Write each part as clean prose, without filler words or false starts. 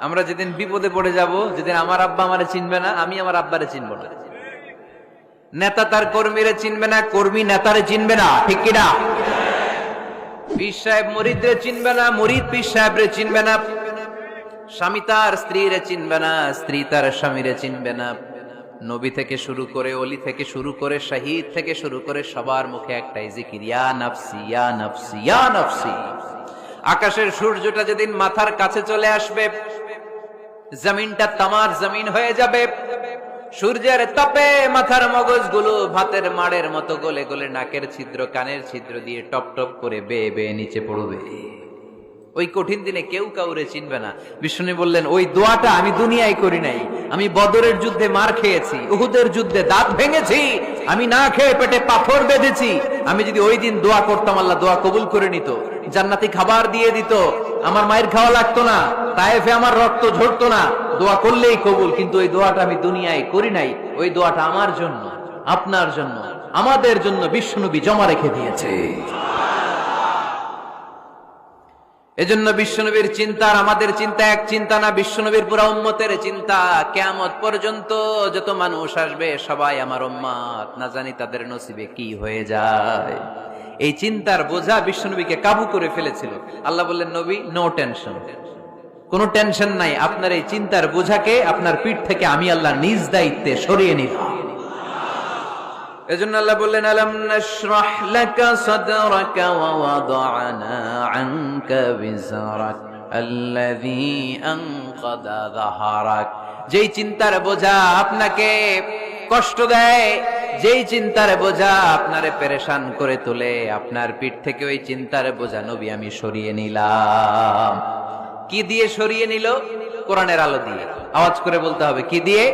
আমরা যেদিন বিপদে পড়ে যাব, যেদিন আমার আব্বা আমারে চিনবে না, আমি আমার আব্বারে চিনব না, নেতা তার কর্মীরে চিনবে না, কর্মী নেতারে চিনবে না, ঠিক কিনা? পীর সাহেব মুরিদরে চিনবে না, মুরিদ পীর সাহেবরে চিনবে না, স্বামী তার স্ত্রীরে চিনবে না, স্ত্রী তার স্বামীরে চিনবে না। নবী থেকে শুরু করে, অলি থেকে শুরু করে, শহীদ থেকে শুরু করে সবার মুখে একটাই জিকির, ইয়া নাফসি ইয়া নাফসি ইয়া নাফসি। আকাশের সূর্যটা যেদিন মাথার কাছে চলে আসবে, জমিনটা তামার জমিন হয়ে যাবে, সূর্যের তাপে মাথার মগজগুলো ভাতের মাড়ের মতো গলে গলে নাকের ছিদ্র কানের ছিদ্র দিয়ে টপ টপ করে বেয়ে বেয়ে নিচে পড়বে। ওই কঠিন দিনে কেউ কাউরে চিনবে না। বিষ্ণু বললেন, ওই দোয়াটা আমি দুনিয়ায় করি নাই, আমি বদরের যুদ্ধে মার খেয়েছি, উহুদের যুদ্ধে দাঁত ভেঙেছি, আমি না খেয়ে পেটে পাথর বেঁধেছি। আমি যদি ওই দিন দোয়া করতাম, আল্লাহ দোয়া কবুল করে নিত, জান্নাতি খাবার দিয়ে দিত, আমার মায়ের খাওয়া লাগতো না, তায়েফে আমার রক্ত ঝরতো না, দোয়া করলেই কবুল। কিন্তু ওই দোয়াটা আমি দুনিয়ায় করি নাই, ওই দোয়াটা আমার জন্য, আপনার জন্য, আমাদের জন্য বিশ্বনবী জমা রেখে দিয়েছে। এজন্য বিশ্বনবীর চিন্তা আর আমাদের চিন্তা এক চিন্তা না, বিশ্বনবীর পুরা উম্মতের চিন্তা। কিয়ামত পর্যন্ত যত মানুষ আসবে সবাই আমার উম্মত, না জানি তাদের নসিবে কি হয়ে যায়। এই চিন্তার বোঝা বিশ্বনবীকে কাবু করে ফেলেছিল। আল্লাহ বললেন, নবী নো টেনশন, কোনো টেনশন নাই, আপনার এই চিন্তার বোঝাকে আপনার পিঠ থেকে আমি আল্লাহ নিজ দায়িত্বে সরিয়ে নিলাম। এজন্য আল্লাহ বললেন, আলাম নাশরাহ লাকা সাদরাকা ওয়া ওয়াদা'না আনকা বিজরাক আল্লাযী আনকাদা যাহরাক। যেই চিন্তার বোঝা আপনাকে কষ্ট দেয়, যেই চিন্তার বোঝা আপনারে পেরেশান করে তোলে, আপনার পিঠ থেকে ওই চিন্তার বোঝা নবী আমি সরিয়ে নিলাম। কি দিয়ে সরিয়ে নিল? কোরআনের আলো দিয়ে। আওয়াজ করে বলতে হবে, কি দিয়ে?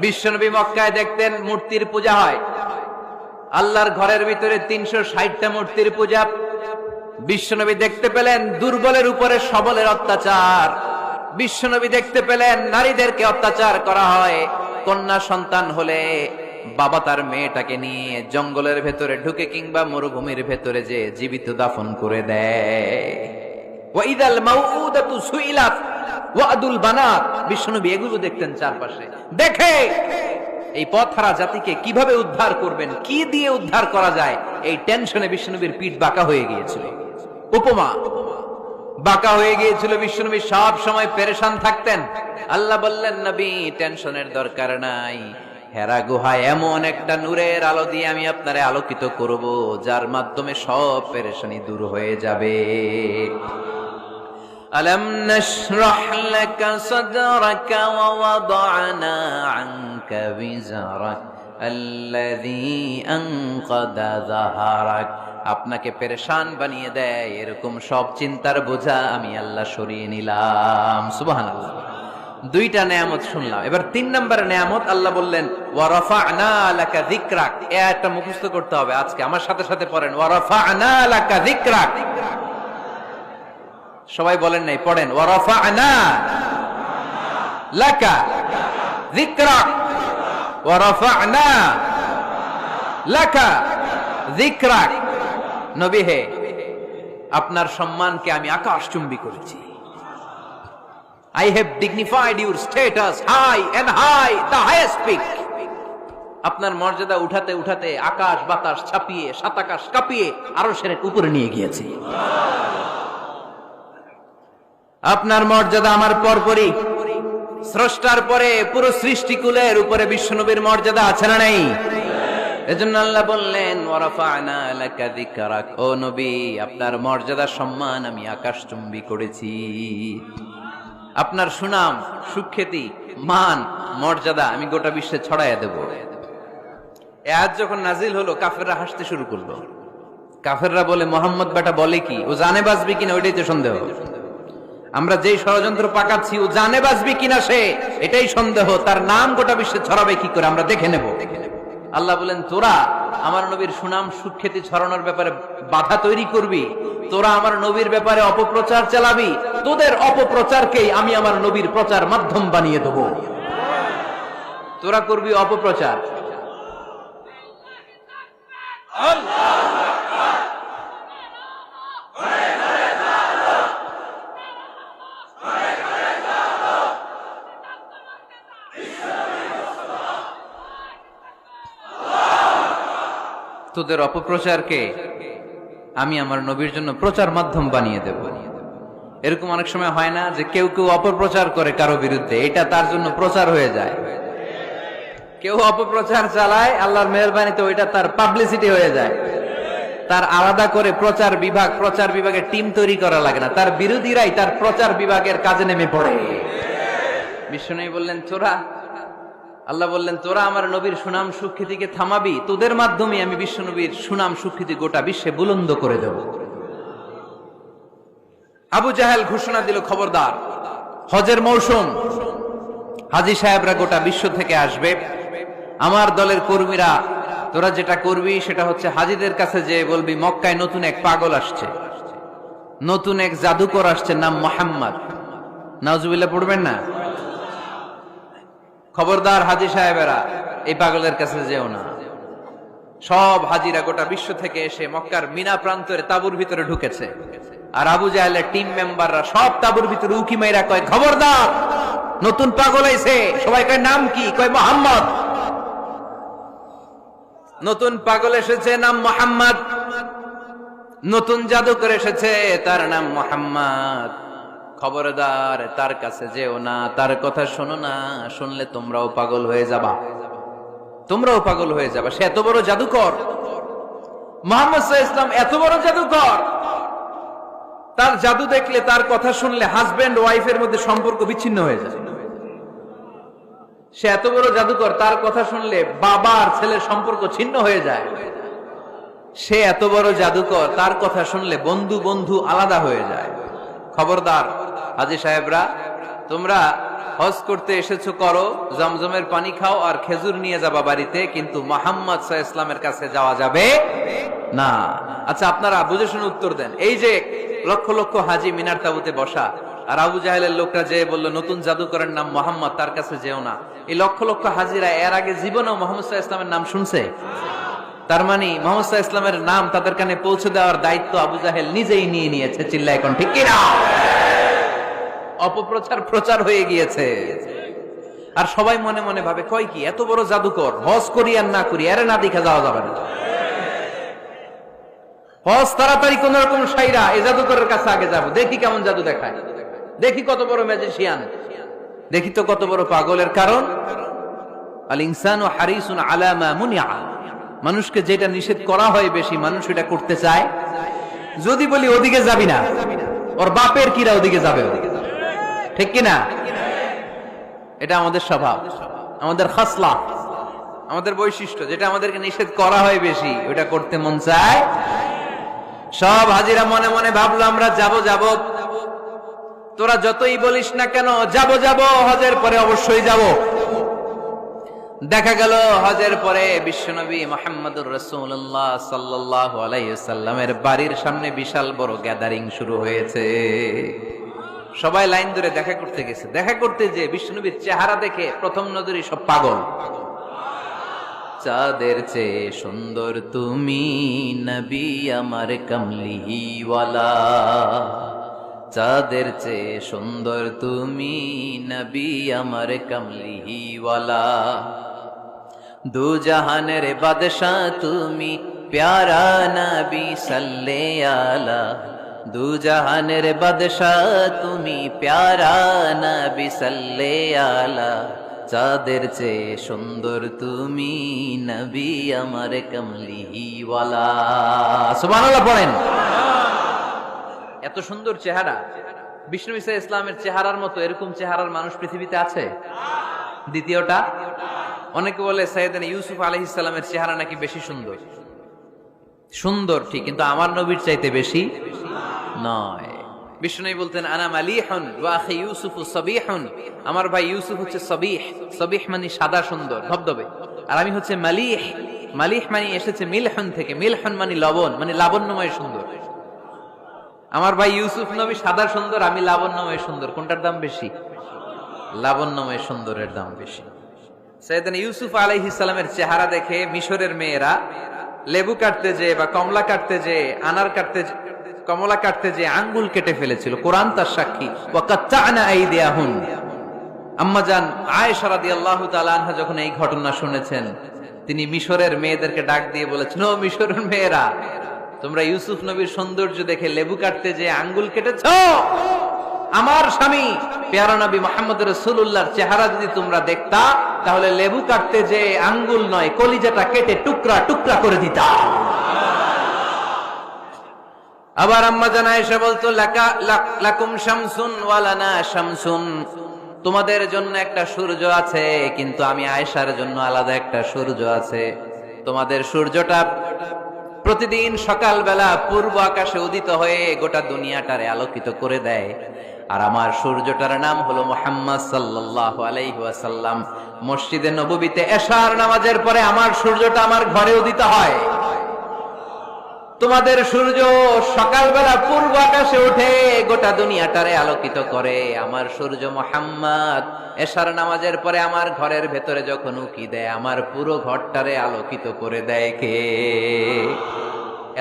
বিশ্বনবী মক্কায় দেখতেন মূর্তির পূজা হয়, আল্লাহর ঘরের ভিতরে 360টা মূর্তির পূজা। বিশ্বনবী দেখতে পেলেন দুর্বলের উপরে সবলের অত্যাচার, বিশ্বনবী দেখতে পেলেন নারীদেরকে অত্যাচার করা হয়। কন্যা সন্তান হলে বাবা তার মেয়েটাকে নিয়ে জঙ্গলের ভেতরে ঢুকে কিংবা মরুভূমির ভেতরে যে জীবিত দাফন করে দেয়। ওয়াইদাল মাউউদাতু সুইলাত ওয়াদুল বানাত। বিশ্বনবী এগুলো দেখতেন চারপাশে, দেখে এই পথহারা জাতিকে কিভাবে উদ্ধার করবেন, কি দিয়ে উদ্ধার করা যায়, এই টেনশনে বিশ্বনবীর পিঠ বাঁকা হয়ে গিয়েছিল। উপমা বাঁকা হয়ে গিয়েছিল, বিশ্বনবী সব সময় পেরেশান থাকতেন। আল্লাহ বললেন, নবী টেনশনের দরকার নাই, হেরা গুহায় এমন একটা নূরের আলো দিয়ে আমি আপনারে আলোকিত করব, যার মাধ্যমে সব পেরেশানি দূর হয়ে যাবে। ألم نشرح لك صدرك ووضعنا عنك وزرك الذي أنقض ظهرك। আপনাকে পেরেশান বানিয়ে দেয় এরকম সব চিন্তার বোঝা আমি আল্লাহ সরিয়ে নিলাম। সুবহানাল্লাহ। দুইটা নেয়ামত শুনলাম, এবার 3 নম্বর নেয়ামত আল্লাহ বললেন, ওয়া রাফা'না লাকা যিকরাক। এই আয়াতটা মুখস্থ করতে হবে আজকে, আমার সাথে সাথে পড়েন, ওয়া রাফা'না লাকা যিকরাক। সবাই বলেন নাই, পড়েন, ওয়া রাফা'না লাকা যিকরাক ওয়া রাফা'না লাকা যিকরাক। নবী হে, আপনার সম্মানকে আমি আকাশচুম্বী করেছি। I have dignified your status high and high, the highest peak. আপনার মর্যাদা উঠাতে উঠাতে আকাশ বাতাস ছাপিয়ে, সাত আকাশ কাঁপিয়ে আরশের উপরে নিয়ে গিয়েছি। আপনার মর্যাদা আমার পরপরই, স্রষ্টার পরে পুরো সৃষ্টিকুলের উপরে বিশ্বনবীর মর্যাদা আছে না নাই? এজন্য আল্লাহ বললেন, ওয়া রাফা'না লাকা যিকরাক। ও নবী, আপনার মর্যাদা সম্মান আমি আকাশচুম্বী করেছি। আপনার সুনাম, সুখ্যাতি, মান, মর্যাদা আমি গোটা বিশ্বে ছড়াইয়া দেব। এই আয়াত যখন নাজিল হলো, কাফেররা হাসতে শুরু করলো। কাফেররা বলে, মোহাম্মদ বেটা বলে কি, ও জানে বাঁচবে কিনা ওইটাই তো সন্দেহ। আমরা যেই ষড়যন্ত্র পাকাচ্ছি, ও জানে বাঁচবে কিনা সে এটাই সন্দেহ, তার নাম গোটা বিশ্বে ছড়াবে কি করে আমরা দেখে নেব। আল্লাহ বলেন, তোরা আমার নবীর সুনাম সুখ্যাতি ছড়ানোর ব্যাপারে বাধা তৈরি করবি, তোরা আমার নবীর ব্যাপারে অপপ্রচার চালাবি, তোদের অপপ্রচারকেই আমি আমার নবীর প্রচার মাধ্যম বানিয়ে দেব। তোরা করবি অপপ্রচার। তোদের অপপ্রচারকে আমি আমার নবীর জন্য প্রচার মাধ্যম বানিয়ে দেব। এরকম অনেক সময় হয় না যে কেউ কেউ অপপ্রচার করে কারো বিরুদ্ধে, এটা তার জন্য প্রচার হয়ে যায়। কেউ অপপ্রচার চালায়, আল্লাহর মেহেরবানিতে ওইটা তার পাবলিসিটি হয়ে যায়। তার আলাদা করে প্রচার বিভাগের টিম তৈরি করা লাগে না, তার বিরোধীরাই তার প্রচার বিভাগের কাজে নেমে পড়ে। বিশ্বনবী বললেন আল্লাহ বললেন তোরা আমার নবীর সুনাম সুখ্যাতিকে থামাবি, তোদের মাধ্যমে আমি বিশ্বনবীর সুনাম সুখ্যাতি গোটা বিশ্বে বুলন্দ করে দেব। আবু জাহেল ঘোষণা দিল, খবরদার, হজের মৌসুম, হাজী সাহেবরা গোটা বিশ্ব থেকে আসবে, আমার দলের কর্মীরা তোরা যেটা করবি সেটা হচ্ছে হাজীদের কাছে যে বলবি মক্কায় নতুন এক পাগল আসছে, নতুন এক জাদুকর আসছে, নাম মুহাম্মদ। নাউজুবিল্লাহ পড়বেন না? খবরদার হাজী সাহেবেরা, এই পাগলের কাছে যেও না। সব হাজীরা গোটা বিশ্ব থেকে এসে মক্কার মিনা প্রান্তরে তাঁবুর ভিতরে ঢুকেছে, আর আবু জাহেলের টিম মেম্বাররা সব তাঁবুর ভিতরে উকি মাইরা কয়, খবরদার, নতুন পাগল আইছে। সবাই কয় নাম কি? কয় মুহাম্মদ। নতুন পাগল এসেছে, নাম মুহাম্মদ। নতুন জাদুকর এসেছে, তার নাম মুহাম্মদ। খবরদার, তার কাছে যেও না, তার কথা শোনো না, শুনলে তোমরাও পাগল হয়ে যাবা, তোমরাও পাগল হয়ে যাবা। সে এত বড় জাদুকর, মুহাম্মদ সাল্লাল্লাহু আলাইহি ওয়াসাল্লাম এত বড় জাদুকর, তার জাদু দেখলে, তার কথা শুনলে হাজবেন্ড ওয়াইফের মধ্যে সম্পর্ক বিচ্ছিন্ন হয়ে যায়। সে এত বড় জাদুকর, তার কথা শুনলে বাবা আর ছেলের সম্পর্ক ছিন্ন হয়ে যায়। সে এত বড় জাদুকর, তার কথা শুনলে বন্ধু বন্ধু আলাদা হয়ে যায়। খবরদার হাজী সাহেবরা, তোমরা হজ করতে এসেছো করো, জমজমের পানি খাও আর খেজুর নিয়ে যাবা বাড়িতে, কিন্তু মুহাম্মদ সাল্লাল্লাহু আলাইহি ওয়াসাল্লামের কাছে যাওয়া যাবে না। আচ্ছা, আপনারা বুঝে শুনে উত্তর দেন। এই যে লক্ষ লক্ষ হাজী মিনার তাঁবুতে বসা, আর আবু জাহেলের লোকরা যে বললো নতুন জাদুকরের নাম মুহাম্মদ, তার কাছে যেও না, এই লক্ষ লক্ষ হাজীরা এর আগে জীবনেও মুহাম্মদ সাল্লাল্লাহু আলাইহি ওয়াসাল্লামের নাম শুনছে? তার মানে মুহাম্মদ সাল্লাল্লাহু আলাইহি ওয়াসাল্লামের নাম তাদের কানে পৌঁছে দেওয়ার দায়িত্ব আবু জাহেল নিজেই নিয়ে নিয়েছে। চিল্লা এখন ঠিক কি না? অপপ্রচার হয়ে গিয়েছে। আর সবাই মনে মনে ভাবে, কয় কি, এত বড় জাদুকর, হজ করি আর না করি, এর না দেখা যাওয়া যাবে না। হজ তাড়াতাড়ি কোন রকম সাইরা এই জাদুকরের কাছে আগে যাব, দেখি কেমন জাদু দেখায়, দেখি কত বড় ম্যাজিশিয়ান, দেখি তো কত বড় পাগলের। কারণ আল ইনসানু হারিসুন আলা মা মুনিআ, মানুষকে যেটা নিষেধ করা হয় বেশি, মানুষ এটা করতে চায়। যদি বলি ওদিকে যাবি না, ওর বাপের কিরা ওদিকে যাবে, ঠিক কিনা? এটা আমাদের স্বভাব, আমাদের খাসলা, আমাদের বৈশিষ্ট্য। যেটা আমাদেরকে নিষেধ করা হয় বেশি, ওটা করতে মন চায়। সব হাজিরা মনে মনে ভাবলো আমরা যাব। তোরা যতই বলিস না কেন, যাব, হজের পরে অবশ্যই যাব। দেখা গেল হজের পরে বিশ্বনবী মুহাম্মদুর রাসূলুল্লাহ সাল্লাল্লাহু আলাইহি ওয়াসাল্লামের বাড়ির সামনে বিশাল বড় গ্যাদারিং শুরু হয়েছে। সবাই লাইন ধরে দেখা করতে গেছে। দেখা করতে যে বিশ্বনবীর চেহারা দেখে প্রথম নজরে সব পাগল। চাঁদের চেয়ে সুন্দর তুমি নবী আমার কামলিওয়ালা, চাঁদের চেয়ে সুন্দর তুমি নবী আমার কামলিওয়ালা, দু জাহানের বাদশাহ তুমি প্যারা নবী সাল্লে আলা, দু জাহানের বাদশাহ তুমি প্যারা নবী সাল্লে আলা, চাঁদের চেয়ে সুন্দর তুমি নবী আমার কামলিওয়ালা। সুবহানাল্লাহ পড়েন। এত সুন্দর চেহারা, বিষ্ণু ঈসা ইসলামের চেহারার মতো এরকম চেহারার মানুষ পৃথিবীতে আছে? দ্বিতীয়টা, অনেকে বলে সাইয়েদনা ইউসুফ আলাইহিস সালামের চেহারা নাকি বেশি সুন্দর। সুন্দর ঠিক, কিন্তু আমার নবীর চাইতে বেশি নয়। বিষ্ণু বলতেন আনা মালিহুন ওয়া আখি ইউসুফু সাবিহুন, আমার ভাই ইউসুফ হচ্ছে সাবিহ, সাবিহ মানে সাদা সুন্দর ধবধবে, আর আমি হচ্ছে মালিহ, মালিহ মানে এসেছে মিলহুন থেকে, মিলহুন মানে লবণ, মানে লাবণ্যময় সুন্দর। আমার ভাই ইউসুফ নবী সাদা সুন্দর, আমি লাবণ্যময় সুন্দর। কোনটার দাম বেশি? লাবণ্যময় সুন্দরের দাম বেশি। সাইয়েদনা ইউসুফ আলাইহিস সালামের চেহারা দেখে মিশরের মেয়েরা লেবু কাটতে যে বা কমলা কাটতে যে, আনার কাটতে, কমলা কাটতে যে আঙ্গুল কেটে ফেলেছিল। কোরআন তার সাক্ষী। ওয়া কাত্তা'না আইদিয়াহুন। আম্মা জান আয়েশা রাদিয়াল্লাহু তাআলা আনহা যখন এই ঘটনা শুনেছেন, তিনি মিশরের মেয়েদেরকে ডাক দিয়ে বলেছেন, ও মিশরের মেয়েরা, তোমরা ইউসুফ নবীর সৌন্দর্য দেখে লেবু কাটতে যে আঙ্গুল কেটেছ, আমার স্বামী পেয়ারা নবী মুহাম্মদ রাসূলুল্লাহর চেহারা যদি তোমরা দেখতা, তাহলে লেবু কাটতে যে আঙ্গুল নয়, কলিজাটা কেটে টুকরা টুকরা করে দিতা। আবার আম্মা জান আয়েশা বলতো, লাকুম শামসুন ওয়া লানা শামসুন, তোমাদের জন্য একটা সূর্য আছে, কিন্তু আমি আয়েশার জন্য আলাদা একটা সূর্য আছে। তোমাদের সূর্যটা প্রতিদিন সকালবেলা পূর্ব আকাশে উদিত হয়ে গোটা দুনিয়াটারে আলোকিত করে দেয়, আর আমার সূর্যটার নাম হলো মুহাম্মদ সাল্লাল্লাহু আলাইহি ওয়াসাল্লাম। মসজিদে নববীতে এশার নামাজের পরে আমার সূর্যটা আমার ঘরে উদিত হয়। তোমাদের সূর্য সকালবেলা পূর্ব আকাশে উঠে গোটা দুনিয়াটারে আলোকিত করে, আমার সূর্য মুহাম্মদ এশার নামাজের পরে আমার ঘরের ভেতরে যখন উকি দেয়, আমার পুরো ঘরটারে আলোকিত করে দেয় কে?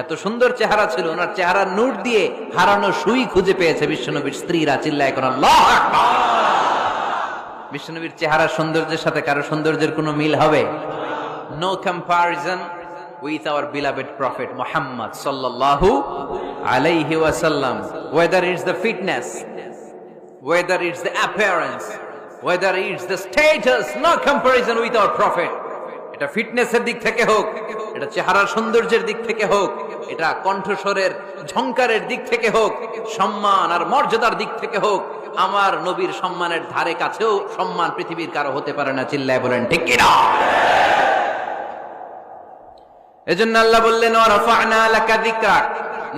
এত সুন্দর চেহারা ছিল, ওনার চেহারার নূর দিয়ে হারানো সুই খুঁজে পেয়েছে বিশ্বনবীর স্ত্রীরা। চিল্লায় কোন আল্লাহু আকবার। বিশ্বনবীর চেহারার সৌন্দর্যের সাথে কারো সৌন্দর্যের কোনো মিল হবে? No comparison with our beloved prophet Muhammad sallallahu alayhi wasallam. Whether it's the fitness, whether it's the appearance, whether it's the status, no comparison with our prophet. এটা ফিটনেসের দিক থেকে হোক, এটা চেহারার সৌন্দর্যের দিক থেকে হোক, এটা কণ্ঠস্বরের ঝংকারের দিক থেকে হোক, সম্মান আর মর্যাদার দিক থেকে হোক, আমার নবীর সম্মানের ধারে কাছেও সম্মান পৃথিবীর কারো হতে পারে না। চিল্লায় বলেন ঠিক কিনা? এজন্য আল্লাহ বললেন, ওয়ারাফা'না লাকা যিকরাক,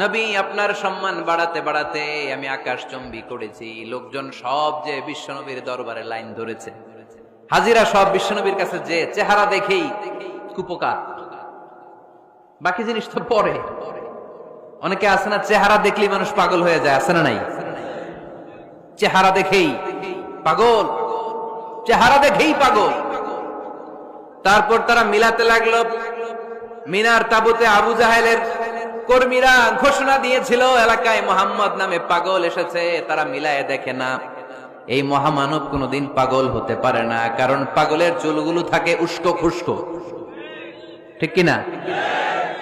নবী আপনার সম্মান বাড়াতে বাড়াতে আমি আকাশচুম্বী করেছি। লোকজন সব যে বিশ্বনবীর দরবারে লাইন ধরেছে, হাজিরা সব বিশ্বনবীর কাছে, যে চেহারা দেখেই কুপকার, বাকি জিনিস তো পরে। অনেকে আছে না, চেহারা দেখলেই মানুষ পাগল হয়ে যায়, আছে না নাই? চেহারা দেখেই পাগল, চেহারা দেখেই পাগল। তারপর তারা মিলাতে লাগলো। মিনার তাবুতে আবু জাহেলের কর্মীরা ঘোষণা দিয়েছিল, এলাকায় মোহাম্মদ নামে পাগল এসেছে। তারা মিলায়ে দেখে না, এই মহামানব কোনোদিন পাগল হতে পারে না, কারণ পাগলের চুলগুলো থাকে উস্কো খুস্কো, ঠিক কিনা?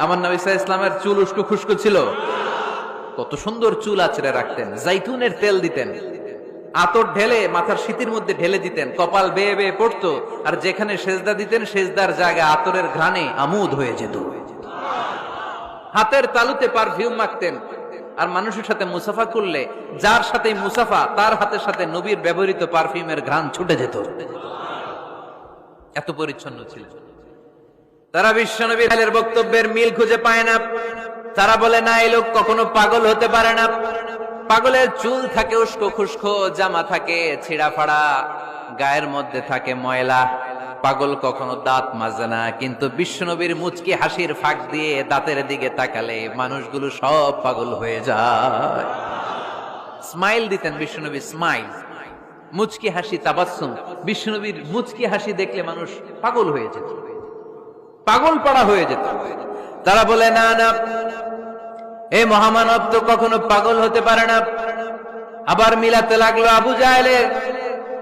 আমার নবী সাল্লাল্লাহু আলাইহি ওয়াসাল্লামের চুল উস্কো খুস্কো ছিল? কত সুন্দর চুল আঁচড়ে রাখতেন, জাইতুনের তেল দিতেন, আতর ঢেলে মাথার শীতের মধ্যে ঢেলে দিতেন, কপাল বেয়ে বেয়ে পড়তো, আর যেখানে সেজদা দিতেন সেজদার জায়গায় আতরের ঘ্রাণে আমোদ হয়ে যেত। হাতের তালুতে পারফিউম মাখতেন, আর মানুষের সাথে মুসাফা করলে যার সাথে মুসাফা তার হাতের সাথে নবীর ব্যবহৃত পারফিউমের ঘ্রাণ ছুটে যেত। এত পরিচ্ছন্ন ছিল। তারা বিশ্বনবীর বক্তব্যের মিল খুঁজে পায় না। তারা বলে, না, এই লোক কখনো পাগল হতে পারে না। পাগলের চুল থাকে উস্কো খুস্কো, জামা থাকে ছিঁড়া ফাড়া, গায়ের মধ্যে থাকে ময়লা। পাগল কখনো দাঁত মাজে না, কিন্তু বিশ্বনবীর মুচকি হাসির ফাঁক দিয়ে দাঁতের দিকে তাকালে মানুষগুলো সব পাগল হয়ে যায়। স্মাইল দিতেন বিশ্বনবী, স্মাইল, মুচকি হাসি, তাবাসসুম। বিশ্বনবীর মুচকি হাসি দেখলে মানুষ পাগল হয়ে যেত, পাগল পাড়া হয়ে যেত। তারা বলে, না না, এই মহামানব তো কখনো পাগল হতে পারে না। আবার মিলাতে লাগলো। আবু জাহেলের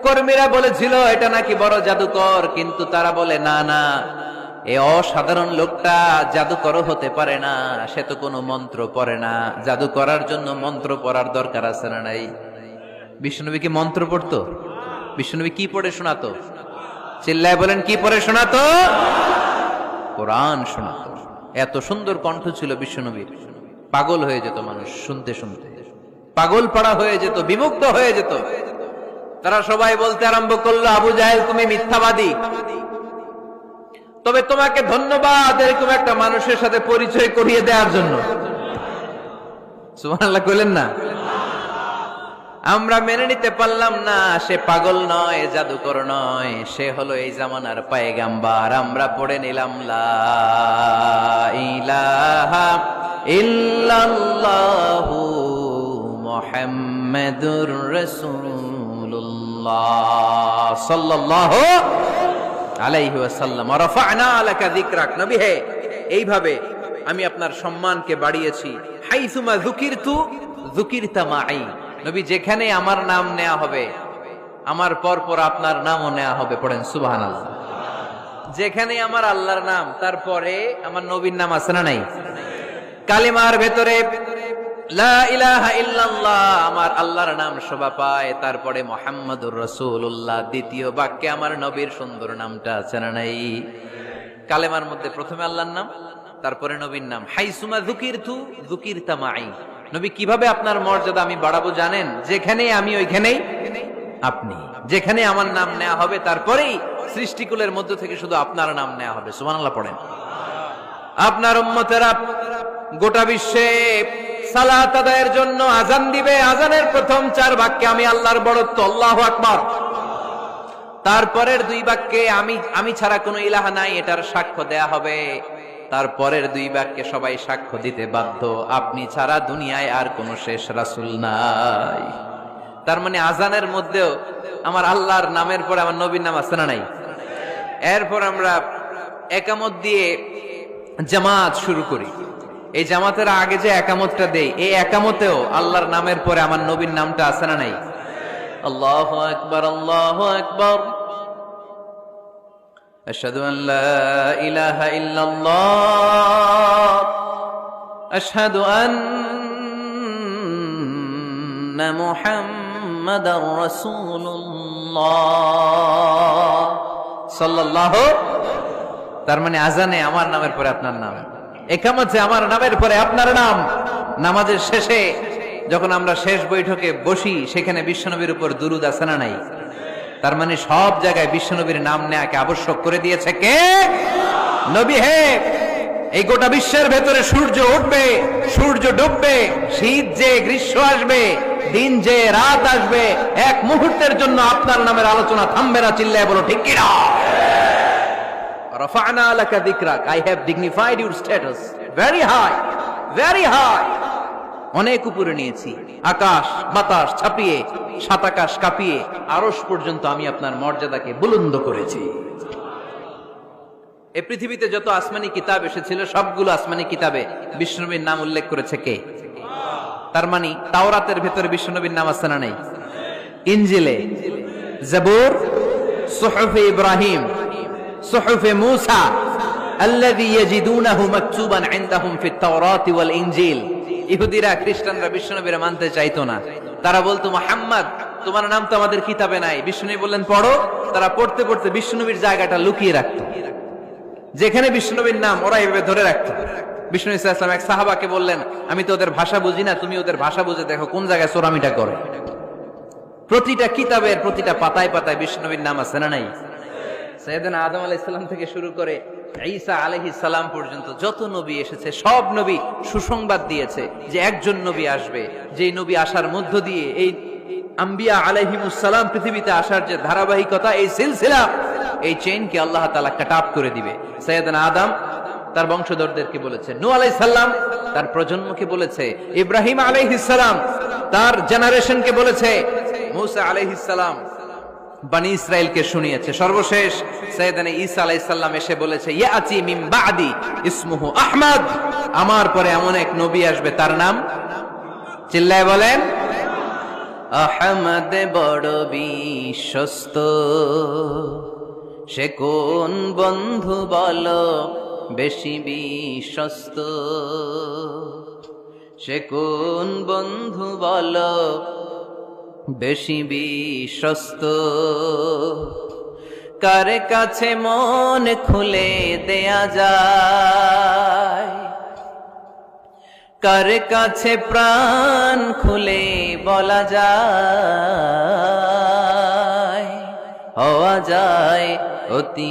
কর্মীরা বলেছিল এটা নাকি বড় জাদুকর, কিন্তু তারা বলে, না না, এই অসাধারণ লোকটা জাদুকর হতে পারে না, সে তো কোনো মন্ত্র পড়ে না। জাদু করার জন্য মন্ত্র পড়ার দরকার আছে না নাই? বিশ্বনবী কি মন্ত্র পড়তো? বিশ্বনবী কি পড়ে শোনাতো? চিল্লায় বলেন, কি পড়ে শোনাতো? কোরআন শোনাতো। এত সুন্দর কণ্ঠ ছিল বিশ্বনবীর, পাগল হয়ে যেত মানুষ শুনতে শুনতে, পাগল পাড়া হয়ে যেত, বিমুগ্ধ হয়ে যেত। তারা সবাই বলতে আরম্ভ করলো, আবু জাহেল তুমি মিথ্যাবাদী, তবে তোমাকে ধন্যবাদ এরকম একটা মানুষের সাথে পরিচয় করিয়ে দেওয়ার জন্য। সুবহানাল্লাহ কইলেন না? আমরা মেনে নিতে পারলাম না সে পাগল নয়, জাদুকর নয়, সে হলো এই জামানার পয়গাম্বার। আমরা পড়ে নিলাম লা ইলাহা ইল্লাল্লাহু মুহাম্মাদুর রাসূলুল্লাহ সাল্লাল্লাহু আলাইহি ওয়াসাল্লাম। রাফা'না লাকা যিকরাক, নবী হে, এইভাবে আমি আপনার সম্মানকে বাড়িয়েছি। হাইসুমা যুকিরতু যুকিরতা মাই, নবী যেখানে আমার নাম নেওয়া হবে, আমার পর পর আপনার নামও নেওয়া হবে। পড়েন সুবহানাল্লাহ। যেখানে আমার আল্লাহর নাম তারপরে আমার নবীর নাম আছে না নাই? কালিমার ভেতরে লা ইলাহা ইল্লাল্লাহ আমার আল্লাহর নাম শোভা পায়, তারপরে মুহাম্মাদুর রাসূলুল্লাহ দ্বিতীয় বাক্যে আমার নবীর সুন্দর নামটা আছে না নাই? কালেমার মধ্যে প্রথমে আল্লাহর নাম, তারপরে নবীর নাম। হাইসুমা যুকিরতু যুকিরতা মাই। নবী কিভাবে আপনার মর্যাদা আমি বাড়াবো জানেন? যেখানে আমি ওইখানেই আপনি, যেখানে আমার নাম নেওয়া হবে তারপরেই সৃষ্টিকুলের মধ্য থেকে শুধু আপনার নাম নেওয়া হবে। সুবহানাল্লাহ পড়েন। আপনার উম্মতেরা গোটা বিশ্বে সালাত আদায়ের জন্য আজান দিবে, আজানের প্রথম 4 বাক্যে আমি আল্লাহর বড়ত্ব আল্লাহু আকবার, তারপরের 2 বাক্যে আমি ছাড়া কোনো ইলাহা নাই এটার সাক্ষ্য দেয়া হবে, তারপরের 2 বাক্যে সবাই সাক্ষ্য দিতে বাধ্য আপনি ছাড়া দুনিয়ায় আর কোনো শেষ রাসূল নাই। তার মানে আজানের মধ্যেও আমার আল্লাহর নামের পরে আমার নবীর নাম আছে না নাই? এরপর আমরা একামত দিয়ে জামাত শুরু করি। এই জামাতের আগে যে একামতটা দেই, এই একামতেও আল্লাহর নামের পরে আমার নবীর নামটা আছে না নাই? আল্লাহু আকবার, আল্লাহু আকবার, আশহাদু আন লা ইলাহা ইল্লাল্লাহ, আশহাদু আন্না মুহাম্মাদার রাসূলুল্লাহ সাল্লাল্লাহু। তার মানে আজানে আমার নামের পরে আপনার নাম, একামতে আমার নামের পরে আপনার নাম। নামাজের শেষে যখন আমরা শেষ বৈঠকে বসি সেখানে বিশ্বনবীর উপর দুরূদ আছে না নাই? তার মানে সব জায়গায় বিশ্বনবীর নাম নেয়াকে আবশ্যক করে দিয়েছে কে? নবী। হে, এই গোটা বিশ্বের ভেতরে সূর্য উঠবে, সূর্য ডুববে, শীত যে গ্রীষ্ম আসবে, দিন যে রাত আসবে, এক মুহূর্তের জন্য আপনার নামের আলোচনা থামবে না। চিল্লায় বলো ঠিক কিনা? রাফা'না লাকা যিকরাক, I have dignified your status very high, very high। অনেক উপরে নিয়েছি, আকাশ বাতাস ছাপিয়ে, 7 আকাশ কাঁপিয়ে আরশ পর্যন্ত আমি আপনার মর্যাদাকে বুলন্দ করেছি। এই পৃথিবীতে যত আসমানি কিতাব এসেছিল সবগুলো আসমানি কিতাবে বিশ্বনবীর নাম উল্লেখ করেছে কে? তার মানে তাওরাতের ভেতরে বিশ্বনবীর নাম আছে না নাই? ইনজিলে, জাবুর, সুহুফে ইব্রাহিম, সুহুফে মূসা আল্লাযী ইয়াজিদুনাহু মাকতুবান ইনদাহুম ফিত তাওরাতি ওয়াল ইনজিল। ইহুদিরা খ্রিস্টানরা বিশ্বনবীর মানতে চাইতো না। তারা বলতো মুহাম্মদ তোমার নাম তো আমাদের কিতাবে নাই। বিশ্বনবী বললেন পড়ো। তারা পড়তে পড়তে বিশ্বনবীর জায়গাটা লুকিয়ে রাখতো, যেখানে বিশ্বনবীর নাম ওরা এভাবে ধরে রাখতো। বিশ্বনবী সাল্লাল্লাহু আলাইহি ওয়াসাল্লাম এক সাহাবাকে বললেন আমি তো ওদের ভাষা বুঝি না, তুমি ওদের ভাষা বুঝে দেখো কোন জায়গায় চোরামিটা করে। প্রতিটা কিতাবের প্রতিটা পাতায় পাতায় বিশ্বনবীর নাম আছে না নাই? সাইয়েদনা আদম আলাইহিস সালাম থেকে শুরু করে ঈসা আলাইহিস সালাম পর্যন্ত যত নবী এসেছে সব নবী সুসংবাদ দিয়েছে যে একজন নবী আসবে, যেই নবী আসার মধ্য দিয়ে এই আম্বিয়া আলাইহিমুস সালাম পৃথিবীতে আসার যে ধারাবাহিকতা, এই সিলসিলা, এই চেইনকে আল্লাহ তাআলা কাট অফ করে দিবে। সাইয়েদনা আদম তার বংশধরদেরকে বলেছে, নূহ আলাইহিস সালাম তার প্রজন্মকে বলেছে, ইব্রাহিম আলাইহিস সালাম তার জেনারেশনকে বলেছে, মূসা আলাইহিস সালাম বনি ইসরাইলকে শুনিয়েছে। সর্বশেষ সাইয়েদনা ঈসা আলাইহিস সালাম এসে বলেছে, ইয়াতি মিন বাদি ইসমুহু আহমদ, আমার পরে এমন এক নবী আসবে তার নাম, চিল্লায় বলেন, আহমদ বড় বিশ্বস্ত, সে কোন বন্ধু বলো বেশি বিশ্বস্ত, সে কোন বন্ধু বলো বেশি বিশ্বস্ত, কার কাছে মন খুলে দেয়া যায়, কার কাছে প্রাণ খুলে বলা যায়, হওয়া যায় অতি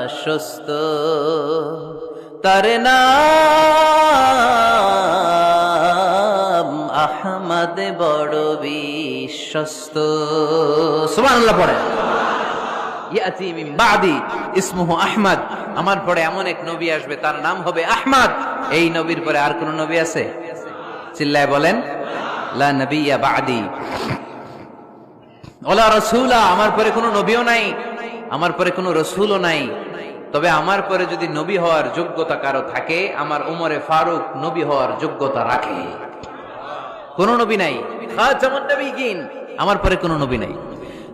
আশ্বস্ত, তার নাম আহমদ বড় বিশ্বস্ত। সুবহানাল্লাহ পড়ে। ইয়াতি মিন বাদি ইসমুহু আহমদ, আমার পরে এমন এক নবী আসবে তার নাম হবে আহমদ। এই নবীর পরে আর কোন নবী আছে? চিল্লায় বলেন, লা নবিয়্যা বাদি ওয়ালা রাসূলা, আমার পরে কোনো নবীও নাই, আমার পরে কোনো রাসূলও নাই। তবে আমার পরে যদি নবী হওয়ার যোগ্যতা কারো থাকে, আমার উমরে ফারুক নবী হওয়ার যোগ্যতা রাখে। কোন নবী নাই, খাতামুন নবিয়্যিন, আমার পরে কোনো নবী নাই।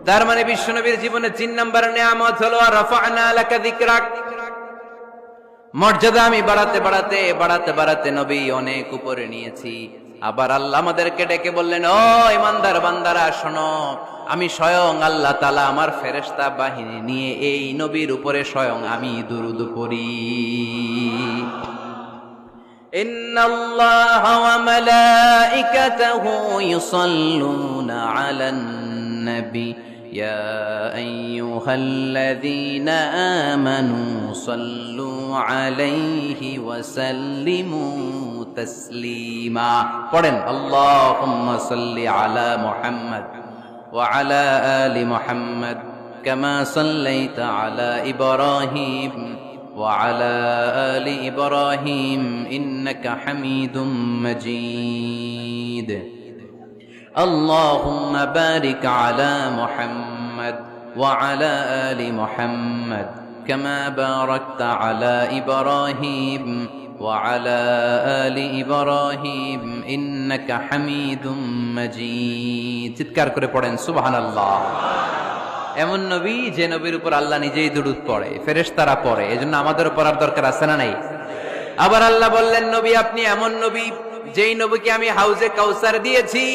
তার মানে বিশ্বনবীর জীবনে 3 নম্বর নিয়ামত হলো রাফা'না লাকা যিকরাক। মর্যাদা আমি বাড়াতে নবী অনেক উপরে নিয়েছি। আবার আল্লাহ আমাদেরকে ডেকে বললেন, ও ইমানদার বান্দারা শোনো, আমি স্বয়ং আল্লাহ তাআলা আমার ফেরেশতা বাহিনী নিয়ে এই নবীর উপরে স্বয়ং আমি দুরূদ পড়ি। ইন্নাল্লাহা ওয়া মালাইকাতাহু ইউসাল্লুনা আলান নবী ইয়া আইয়ুহাল্লাযীনা আমানু সাল্লু আলাইহি ওয়া সাল্লিমু তাসলিমা। পড়েন, আল্লাহুম্মা সাল্লি আলা মুহাম্মাদ ওয়া আলা আলি মুহাম্মাদ কামা সাল্লাইতা আলা ইব্রাহিম ওয়া আলা আলি ইব্রাহিম ইন্নাকা হামিদুম মাজিদ। আল্লাহুম্মা বারিক আলা মুহাম্মাদ ওয়া আলা আলি মুহাম্মাদ কামা বারাকতা আলা ইব্রাহিম وعلى آل إبراهيم إنك حميد مجيد। চিৎকার করে পড়েন সুবহানাল্লাহ। এমন নবী যে নবীর উপর আল্লাহ নিজেই দুরূদ পড়ে, ফেরেশতারা পড়ে, এজন্য আমাদের পড়ার দরকার আছে না নাই? আবার আল্লাহ বললেন, নবী আপনি এমন নবী যেই নবীকে আমি হাউজে কাউসার দিয়েছি।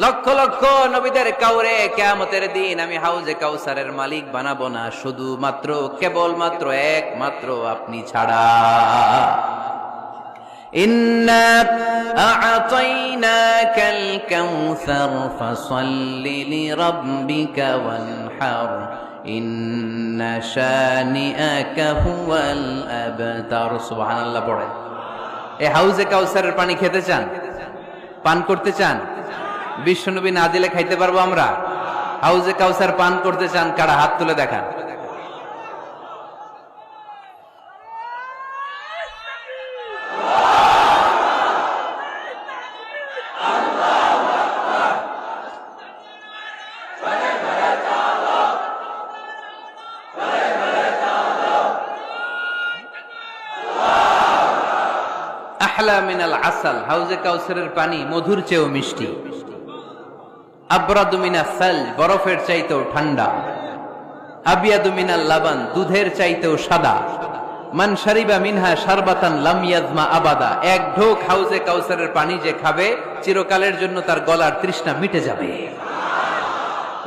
লক্ষ লক্ষ নবীদের কাউরে কিয়ামতের দিন আমি হাউজে কাউসারের মালিক বানাবো না, শুধুমাত্র কেবলমাত্র একমাত্র আপনি ছাড়া। ইন্না আ'তাইনাকাল কাউসার ফাসাল্লি লিরাব্বিকা ওয়ানহার ইন্না শানিআকা হুয়াল আবতার। সুবহানাল্লাহ পড়ে। এই হাউজে কাউসারের পানি খেতে চান, পান করতে চান? বিশ্বনবী না দিলে খাইতে পারবো আমরা? হাউজে কাউসার পান করতে চান কারা? হাত তুলে দেখান। আহলা মিনাল আসাল, হাউজে কাউসারের পানি মধুর চেয়েও মিষ্টি। আবরাদু মিনাস সালজ, বরফের চাইতেও ঠান্ডা। আবিয়াদু মিনাল লাবান, দুধের চাইতেও সাদা। মান শারিবা মিনহা শারবাতান লাম ইয়াজমা আবাদা, এক ঢোক হাউজে কাউসারের পানি যে খাবে চিরকালের জন্য তার গলার তৃষ্ণা মিটে যাবে।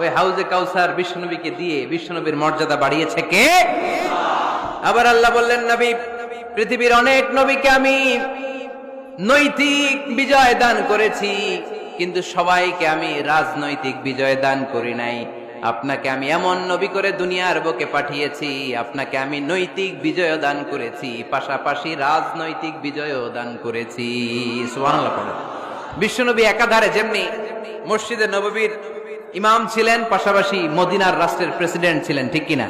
ওই হাউজে কাউসার বিশ্বনবীকে দিয়ে বিশ্বনবীর মর্যাদা বাড়িয়েছে কে? আবার আল্লাহ বললেন, নবী পৃথিবীর অনেক নবীকে আমি নৈতিক বিজয় দান করেছি, কিন্তু সবাইকে আমি রাজনৈতিক বিজয় দান করি নাই। আপনাকে আমি এমন নবী করে দুনিয়ার বুকে পাঠিয়েছি, আপনাকে আমি নৈতিক বিজয় দান করেছি, পাশাপাশি রাজনৈতিক বিজয়ও দান করেছি। সুবহানাল্লাহ। বিশ্বনবী একাধারে যেমনি মসজিদে নববীর ইমাম ছিলেন, পাশাপাশি মদিনার রাষ্ট্রের প্রেসিডেন্ট ছিলেন, ঠিক কিনা?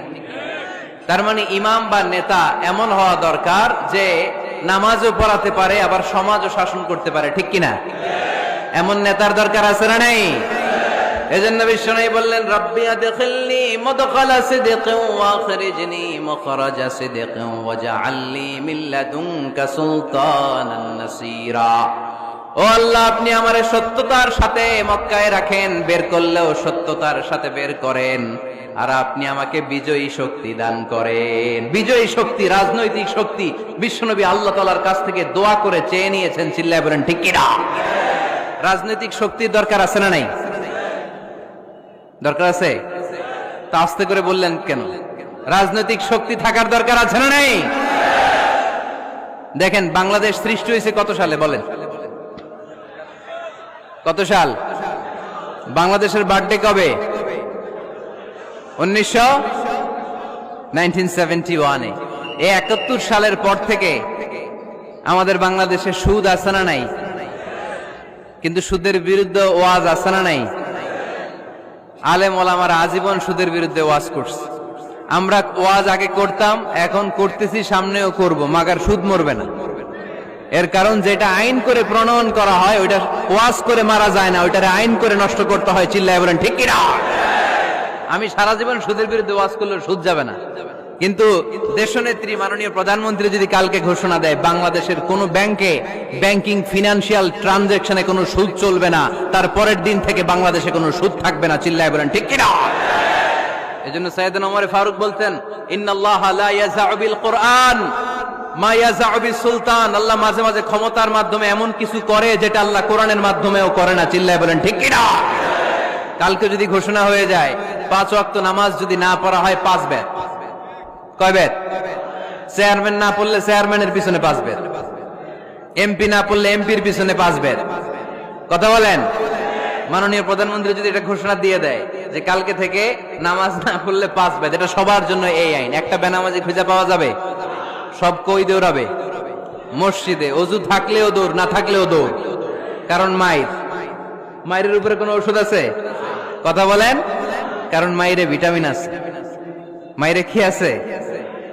তার মানে ইমাম বা নেতা এমন হওয়া দরকার যে নামাজও পড়াতে পারে, আবার সমাজও শাসন করতে পারে, ঠিক কিনা? এমন নেতার দরকার আছে না নাই? এজন্য বিশ্বনবী বললেন, রব্বি আদখিলনি মুদখালা সিদকিন ওয়া আখরিজনি মুখরাজা সিদকিন ওয়াজআলনি মিন লাদুনকা সুলতানান নাসীরা। ও আল্লাহ, আপনি আমারে সত্যতার সাথে মক্কায় রাখেন, বের করলেও সত্যতার সাথে বের করেন, আর আপনি আমাকে বিজয়ী শক্তি দান করেন। বিজয়ী শক্তি, রাজনৈতিক শক্তি বিশ্বনবী আল্লাহ তাআলার কাছ থেকে দোয়া করে চেয়ে নিয়েছেন। চিল্লায় বলেন ঠিক কিনা? রাজনৈতিক শক্তির দরকার আছে না নাই? দরকার আছে? তা আস্তে করে বললেন কেন? রাজনৈতিক শক্তি থাকার দরকার আছে না নাই? দেখেন, বাংলাদেশ সৃষ্টি হয়েছে কত সালে বলেন? কত সাল? বাংলাদেশের বার্থডে কবে? 1971-এ। এই 71 সালের পর থেকে আমাদের বাংলাদেশে সুদ আছে না নাই? কিন্তু সুদের বিরুদ্ধে ওয়াজ আছে না নাই? আলেম ওলামারা আজীবন সুদের বিরুদ্ধে ওয়াজ করছে। আমরা ওয়াজ আগে করতাম, এখন করতেছি, সামনেও করব, মাগার সুদ মরবে না। এর কারণ যেটা আইন করে প্রণয়ন করা হয় ওইটা ওয়াজ করে মারা যায় না, ওইটারে আইন করে নষ্ট করতে হয়। চিল্লায় বলেন ঠিক কিনা? আমি সারা জীবন সুদের বিরুদ্ধে ওয়াজ করলে সুদ যাবে না। কিন্তু দেশনেত্রী মাননীয় প্রধানমন্ত্রী যদি কালকে ঘোষণা দেয় বাংলাদেশের কোন ব্যাংকে ব্যাংকিং ফিনান্সিয়াল ট্রানজাকশনে কোনো সুদ চলবে না, তার পরের দিন থেকে বাংলাদেশে কোনো সুদ থাকবে না, চিল্লায় বলেন ঠিক কিনা? এজন্য সাইয়েদনা ওমর ফারুক বলতেন, ইন্নাল্লাহা লা ইয়াযাউ বিল কুরআন মা ইয়াযাউ বিস সুলতান। আল্লাহ মাঝে মাঝে ক্ষমতার মাধ্যমে এমন কিছু করে যেটা আল্লাহ কোরআনের মাধ্যমেও করে না, চিল্লায় বলেন ঠিক কিনা? কালকে যদি ঘোষণা হয়ে যায় 5 ওয়াক্ত নামাজ যদি না পড়া হয় 5 বেত, কয় বেত? চেয়ারম্যান না পড়লে চেয়ারম্যানের পিছনে 5 বেত, এমপি না পড়লে এমপির পিছনে 5 বেত। কথা বলেন? মাননীয় প্রধানমন্ত্রী যদি এটা ঘোষণা দিয়ে দেয় যে কালকে থেকে নামাজ না পড়লে 5 বেত, এটা সবার জন্য এই আইন। একটা বেনামাজি খুঁজে পাওয়া যাবে? সব কই দৌড়াবে মসজিদে, অজু থাকলেও দৌড়, না থাকলেও দৌড়। কারণ মায়ের উপরে কোনো ওষুধ আছে? কথা বলেন? কারণ মায়েরে ভিটামিন আছে, মায়েরে কি আছে?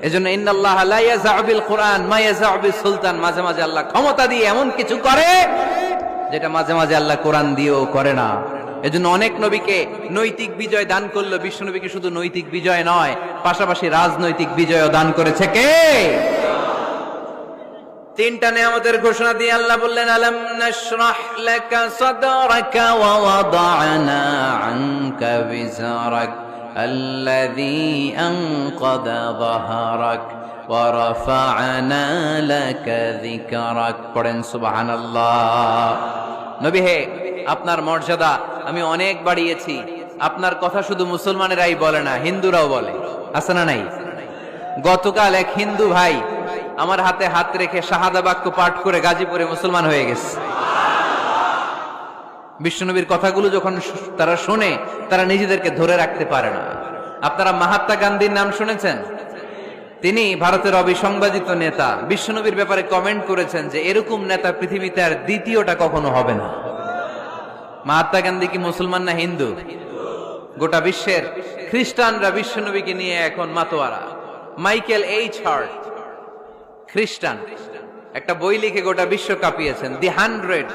এজন্য ইন্নাল্লাহা লা ইয়াযাউ বিল কুরআন মা ইয়াযাউ বিস সুলতান। মাঝে মাঝে আল্লাহ ক্ষমতা দিয়ে এমন কিছু করে যেটা মাঝে মাঝে আল্লাহ কোরআন দিয়েও করে না। এজন্য অনেক নবীকে নৈতিক বিজয় দান করলো, বিশ্ব নবীকে শুধু নৈতিক বিজয় নয়, পাশাপাশি রাজনৈতিক বিজয়ও দান করেছে কে? 3টা নিয়ামতের ঘোষণা দিয়ে আল্লাহ বললেন, আলাম নাশরাহ লাকা সাদরাকা ওয়া ওয়াদা'না আনকা বিজরাক আল্লাযী আনকাযা যাহরাক ওয়া রাফা'না লাকা যিকরাক। পড়েন সুবহানাল্লাহ। নবী হে, আপনার মর্যাদা আমি অনেক বাড়িয়েছি। আপনার কথা শুধু মুসলমানেরাই বলে না, হিন্দুরাও বলে, আছে না নাই? গতকাল এক হিন্দু ভাই আমার হাতে হাত রেখে শাহাদা বাক্য পাঠ করে গাজীপুরে মুসলমান হয়ে গেছে। বিশ্বনবীর কথাগুলো যখন তারা শোনে, তারা নিজেদেরকে ধরে রাখতে পারে না। আপনারা মহাত্মা গান্ধীর নাম শুনেছেন? তিনি ভারতের অবিসংবাদিত নেতা। বিশ্বনবীর ব্যাপারে কমেন্ট করেছেন যে এরকম নেতা পৃথিবীতে আর দ্বিতীয়টা কখনো হবে না। মহাত্মা গান্ধী কি মুসলমান না হিন্দু? গোটা বিশ্বের খ্রিস্টানরা বিশ্বনবীকে নিয়ে এখন মাতোয়ারা। মাইকেল এইচ হার্ট খ্রিস্টান, একটা বই লিখে গোটা বিশ্ব কাঁপিয়েছেন, দি 100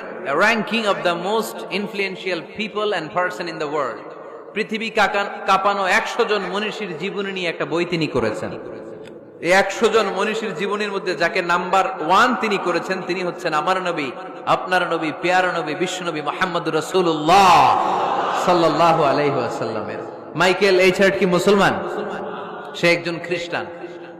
ranking of the most influential people and person in the world. পৃথিবী কাঁপানো 100 জন মনীষীর জীবনী নিয়ে একটা বই তিনি করেছেন। এই 100 জন মনীষীর জীবনীর মধ্যে যাকে নাম্বার 1 তিনি করেছেন, তিনি হচ্ছেন আমার নবী, আপনার নবী, পেয়ারা নবী, বিশ্বনবী মুহাম্মদুর রাসূলুল্লাহ সাল্লাল্লাহু আলাইহি ওয়াসাল্লামের। মাইকেল এইচ হার্ট কি মুসলমান? সে একজন খ্রিস্টান।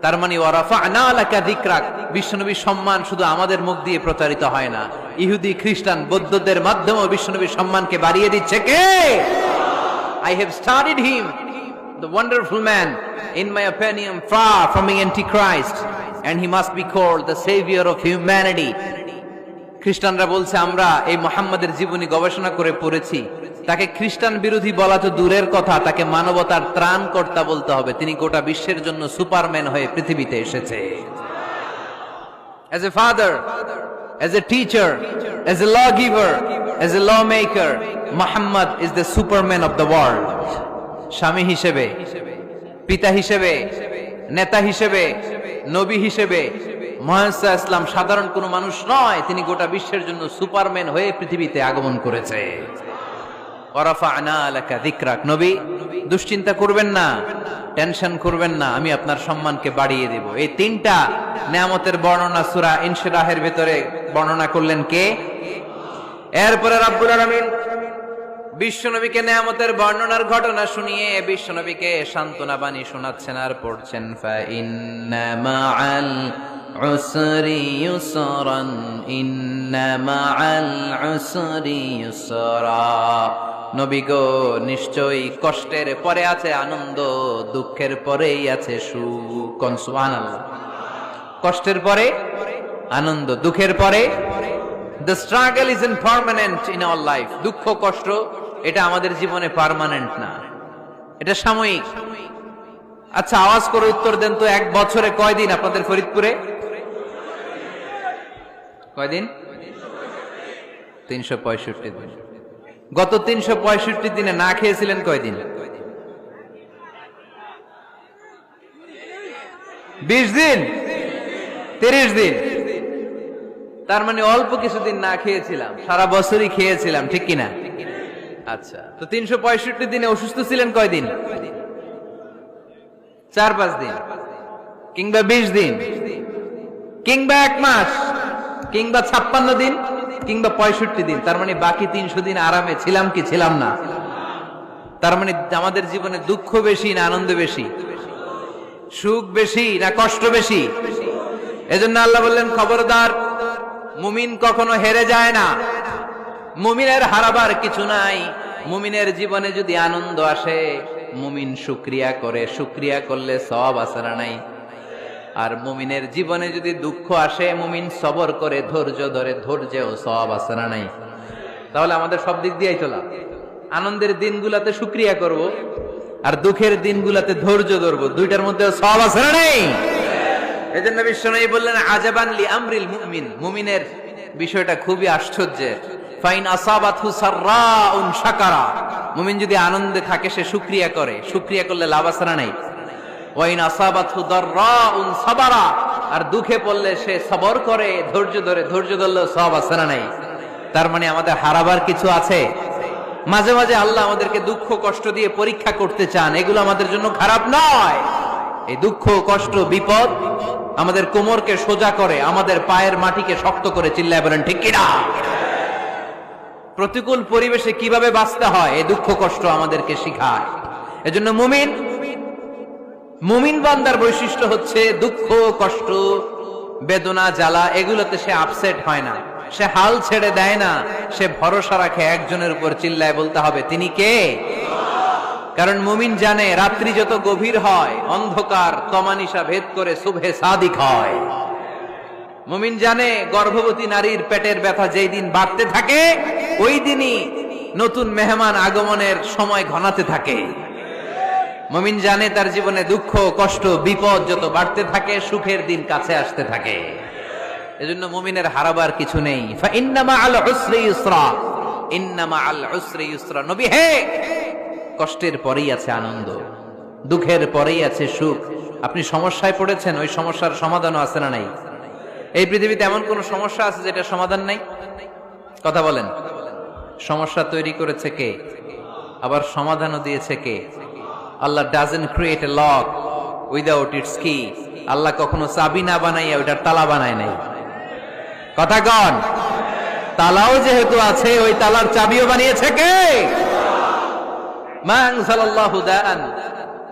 তার মানে ওয়া রাফা'না লাকা যিকরাক, বিশ্বনবীর সম্মান শুধু আমাদের মুখ দিয়ে প্রচারিত হয় না, ইহুদি, খ্রিস্টান, বৌদ্ধদের মাধ্যমেও বিশ্বনবীর সম্মানকে বাড়িয়ে দিচ্ছে কে? I have studied him, the wonderful man, in my opinion, far from being antichrist, and he must be called the savior of humanity. খ্রিস্টানরা বলছে আমরা এই মুহাম্মাদের জীবনী গবেষণা করে পড়েছি, তাকে খ্রিস্টান বিরোধী বলা তো দূরের কথা, তাকে মানবতার ত্রাণকর্তা বলতে হবে। তিনি গোটা বিশ্বের জন্য সুপারম্যান হয়ে পৃথিবীতে এসেছে। As a father, as a teacher, as a lawgiver, as a lawmaker, Muhammad is the superman of the world. স্বামী হিসেবে, পিতা হিসেবে, নেতা হিসেবে, নবী হিসেবে মুহাম্মদ ইসলাম সাধারণ কোনো মানুষ নয়, তিনি গোটা বিশ্বের জন্য সুপারম্যান হয়ে পৃথিবীতে আগমন করেছে। ওয়ারাফা'না লাকা যিকরাক। নবী, দুশ্চিন্তা করবেন না, টেনশন করবেন না, আমি আপনার সম্মানকে বাড়িয়ে দেব। এই 3টা নিয়ামতের বর্ণনা সূরা ইনশিরাহের ভিতরে বর্ণনা করলেন কে? এরপরে রাব্বুল আলামিন বিশ্বনবীকে নিয়ামতের বর্ণনার ঘটনা শুনিয়ে বিশ্বনবীকে সান্ত্বনা বাণী শোনাচ্ছেন আর পড়ছেন, ফা ইন্না মাআল উসরি ইউসরান, ইন্না মাআল উসরি ইউসরা। নবী গো, নিশ্চয়ই কষ্টের পরে আছে আনন্দ, দুঃখের পরেই আছে সুখ। সুবহানাল্লাহ। কষ্টের পরে আনন্দ, দুঃখের পরে। The struggle isn't permanent in our life. দুঃখ কষ্ট এটা আমাদের জীবনে পার্মানেন্ট না, এটা সাময়িক। আচ্ছা, আওয়াজ করে উত্তর দেন তো, 1 বছরে কয়দিন আপনাদের ফরিদপুরে? কয়দিন? 365 দিন। গত 365 দিনে না খেয়েছিলেন কয়দিন? 20 দিন, 30 দিন। তার মানে অল্প কিছুদিন না খেয়েছিলাম, সারা বছরই খেয়েছিলাম, ঠিক কিনা? আচ্ছা, তো 365 দিনে অসুস্থ ছিলেন কয়দিন? 4-5 দিন। কিংবা 20 দিন, কিংবা 1 মাস, কিংবা 56 দিন, কিংবা 65 দিন, তার মানে বাকি 300 দিন আরামে ছিলাম কি ছিলাম না? তার মানে আমাদের জীবনে দুঃখ বেশি না আনন্দ বেশি? সুখ বেশি না কষ্ট বেশি? এজন্য আল্লাহ বললেন, খবরদার, মুমিন কখনো হেরে যায় না। মুমিনের হারাবার কিছু নাই। মুমিনের জীবনে যদি আনন্দ আসে, মুমিন শুকরিয়া করে, শুকরিয়া করলে সওয়াব আছে না নাই? আর মুমিনের জীবনে যদি দুঃখ আসে, মুমিন সবর করে, ধৈর্য ধরে, ধৈর্যেও সওয়াব আছে না নাই? তাহলে আমাদের সব দিক দিয়েই চলা। আনন্দের দিনগুলাতে শুকরিয়া করব, আর দুঃখের দিনগুলাতে ধৈর্য ধরবো, দুইটার মধ্যে সওয়াব আছে না নাই? এজন্য বিশ্বনবী বললেন, আজাবান লি আমরিল মুমিন, মুমিনের বিষয়টা খুবই আশ্চর্যের। ফাইন আসাবাতহু সাররাউন শাকারা, মুমিন যদি আনন্দে থাকে সে শুকরিয়া করে, শুকরিয়া করলে লাভ আছে না নাই? ওয়াইন আসাবাতহু দাররাউন সাবারা, আর দুঃখে পড়লে সে সবর করে, ধৈর্য ধরে, ধৈর্য ধরলে সওয়াব আছে না নাই? তার মানে আমাদের হারাবার কিছু আছে। মাঝে মাঝে আল্লাহ আমাদেরকে দুঃখ কষ্ট দিয়ে পরীক্ষা করতে চান, এগুলো আমাদের জন্য খারাপ নয়। এই দুঃখ কষ্ট বিপদ আমাদের কোমরকে সোজা করে, আমাদের পায়ের মাটিকে শক্ত করে, চিল্লায় বলেন ঠিক কিনা? প্রতিকূল পরিবেশে কিভাবে বাঁচতে হয় এই দুঃখ কষ্ট আমাদেরকে শিখায়। এজন্য মুমিন বান্দার বৈশিষ্ট্য হচ্ছে দুঃখ কষ্ট বেদনা জ্বালা এগুলোতে সে আপসেট হয় না, সে হাল ছেড়ে দেয় না, সে ভরসা রাখে একজনের উপর, চিল্লায় বলতে হবে তিনি কে? কারণ মুমিন জানে রাত্রি যত গভীর হয়, অন্ধকার তমানিসা ভেদ করে সুবহে সাদিক হয়। মুমিন জানে গর্ভবতী নারীর পেটের ব্যথা যেই দিন বাড়তে থাকে, ওই দিনই নতুন মেহমান আগমনের সময় ঘনাতে থাকে। মুমিন জানে তার জীবনে দুঃখ কষ্ট বিপদ যত বাড়তে থাকে, সুখের দিন কাছে আসতে থাকে। এজন্য মুমিনের হারাবার কিছু নেই। ফা ইন্না মাআল উসরি ইউসরা, ইন্না মাআল উসরি ইউসরা। নবী হে, কষ্টের পরেই আছে আনন্দ, দুঃখের পরেই আছে সুখ। আপনি সমস্যায় পড়েছেন, ওই সমস্যার সমাধানও আছে না নাই? এই পৃথিবীতে এমন কোন সমস্যা আছে যেটা সমাধান নাই? কথা বলেন। সমস্যা তৈরি করেছে কে? আবার সমাধানও দিয়েছে কে? আল্লাহ doesn't create a lock without its key. আল্লাহ কখনো চাবি না বানাইয়া ওইটার তালা বানায় নাই। কথা কন। তালাও যেহেতু আছে, ওই তালার চাবিও বানিয়েছে কে? মা আনজালাল্লাহু দাআন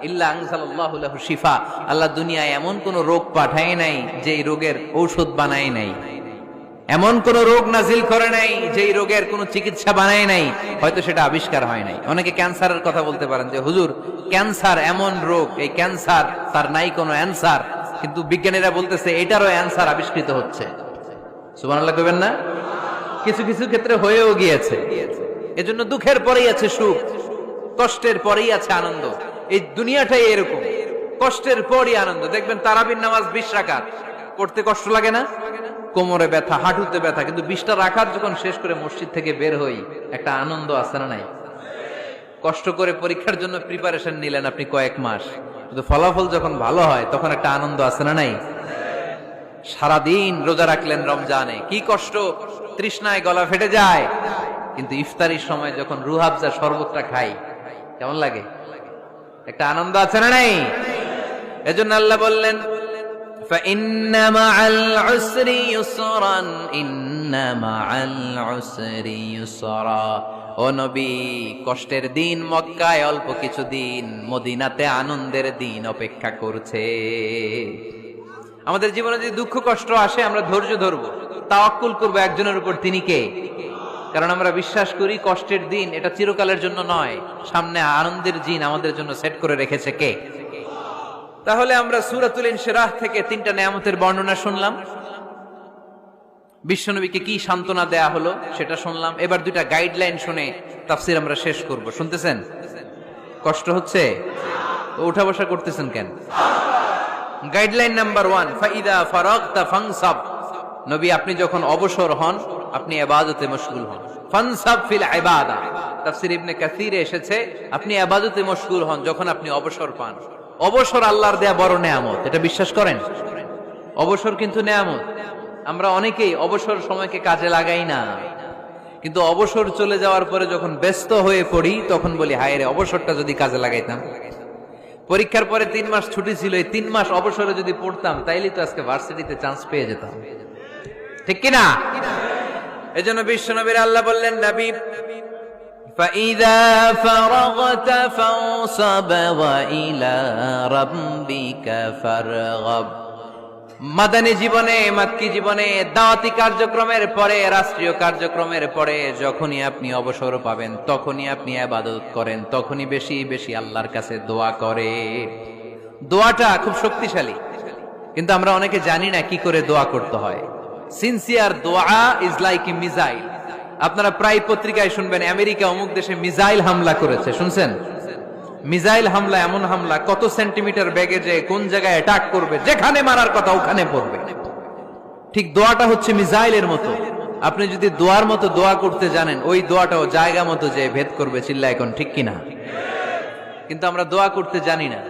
ইল্লা আনজালাল্লাহু লাহু শিফা। আল্লাহ দুনিয়ায় এমন কোন রোগ পাঠায় নাই যেই রোগের ঔষধ বানায় নাই, এমন কোন রোগ নাজিল করে নাই যেই রোগের কোন চিকিৎসা বানায় নাই, হয়তো সেটা আবিষ্কার হয় নাই। অনেকে ক্যান্সারের কথা বলতে পারেন যে হুজুর ক্যান্সার এমন রোগ, এই ক্যান্সার তার নাই কোনো অ্যানসার, কিন্তু বিজ্ঞানীরা বলতেছে এটারও অ্যানসার আবিষ্কৃত হচ্ছে। সুবহানাল্লাহ কইবেন না? কিছু কিছু ক্ষেত্রে হয়েও গিয়েছে। এজন্য দুঃখের পরেই আছে সুখ, কষ্টের পরেই আছে আনন্দ। এই দুনিয়াটাই এরকম, কষ্টের পরই আনন্দ। দেখবেন তারাবির নামাজ 20 রাকাত পড়তে কষ্ট লাগে না? কোমরে ব্যথা, হাঁটুতে ব্যথা, কিন্তু 20টা রাকাত যখন শেষ করে মসজিদ থেকে বের হই, একটা আনন্দ আছে না নাই? কষ্ট করে পরীক্ষার জন্য প্রিপারেশন নিলেন আপনি কয়েক মাস, কিন্তু ফলাফল যখন ভালো হয় তখন একটা আনন্দ আছে না নাই? সারাদিন রোজা রাখলেন রমজানে, কি কষ্ট, তৃষ্ণায় গলা ফেটে যায়, কিন্তু ইফতারির সময় যখন রুহাবজা শরবতটা খাই কেমন লাগে? একটা আনন্দ আছে না নাই? এজন্য আল্লাহ বললেন فَإِنَّ مَعَ الْعُسْرِ يُسْرًا إِنَّ مَعَ الْعُسْرِ يُسْرًا। ও নবী, কষ্টের দিন মক্কায় অল্প কিছু দিন, মদিনাতে আনন্দের দিন অপেক্ষা করছে। আমাদের জীবনে যদি দুঃখ কষ্ট আসে, আমরা ধৈর্য ধরবো, তাওয়াক্কুল করবো একজনের উপর, তিনি কে? কারণ আমরা বিশ্বাস করি কষ্টের দিন এটা চিরকালের জন্য নয়, সামনে আনন্দের দিন আমাদের জন্য সেট করে রেখেছে কে? তাহলে আমরা সূরাতুল ইনশিরাহ থেকে 3টা নেয়ামতের বর্ণনা শুনলাম, বিশ্বনবীকে কি সান্ত্বনা দেয়া হলো সেটা শুনলাম। এবার 2টা গাইডলাইন শুনে তাফসীর আমরা শেষ করব। শুনতেছেন? কষ্ট হচ্ছে? উঠা বসা করতেছেন কেন? গাইডলাইন নাম্বার 1, ফাইদা ফারাগতা ফানসাব। নবী আপনি যখন অবসর হন, আপনি ইবাদতে মশগুল হন। ফানসাব ফিল ইবাদা, তাফসীর ইবনে কাসিরে এসেছে আপনি ইবাদতে মশগুল হন যখন আপনি অবসর পান। অবসর আল্লাহর দেয়া বড় নেয়ামত, এটা বিশ্বাস করেন? অবসর কিন্তু নেয়ামত। আমরা অনেকেই অবসর সময়কে কাজে লাগাই না, কিন্তু অবসর চলে যাওয়ার পরে যখন ব্যস্ত হয়ে পড়ি তখন বলি হায় রে, অবসরটা যদি কাজে লাগাইতাম। পরীক্ষার পরে 3 মাস ছুটি ছিল, এই 3 মাস অবসরে যদি পড়তাম তাইলে তো আজকে ভার্সিটিতে চান্স পেয়ে যেতাম, ঠিক কিনা? এজন্য বিশ্বনবীর আল্লাহ বললেন, নবী فَإِذَا فَرَغْتَ فَانصَبْ وَإِلَى رَبِّكَ فَارْغَب। মাদানী জীবনে, মাক্কি জীবনে, দাওয়াতি কার্যক্রমের পরে, রাষ্ট্রীয় কার্যক্রমের পরে যখনই আপনি অবসর পাবেন তখনই আপনি ইবাদত করেন, তখনই বেশি বেশি আল্লাহর কাছে দোয়া করে। দোয়াটা খুব শক্তিশালী, কিন্তু আমরা অনেকে জানি না কি করে দোয়া করতে হয়। সিনসিয়ার দোয়া ইজ লাইক এ মিসাইল। আপনারা প্রায় পত্রিকায় শুনবেন আমেরিকা অমুক দেশে মিসাইল হামলা করেছে, শুনছেন? মিসাইল হামলা এমন হামলা, কত সেন্টিমিটার বেগে যে কোন জায়গায় অ্যাটাক করবে, যেখানে মারার কথা ওখানে পড়বে। ঠিক দোয়াটা হচ্ছে মিসাইলের মতো। আপনি যদি দোয়ার মতো দোয়া করতে জানেন, ওই দোয়াটাও জায়গা মতো যে ভেদ করবে। চিল্লা এখন ঠিক কিনা? কিন্তু আমরা দোয়া করতে জানি না।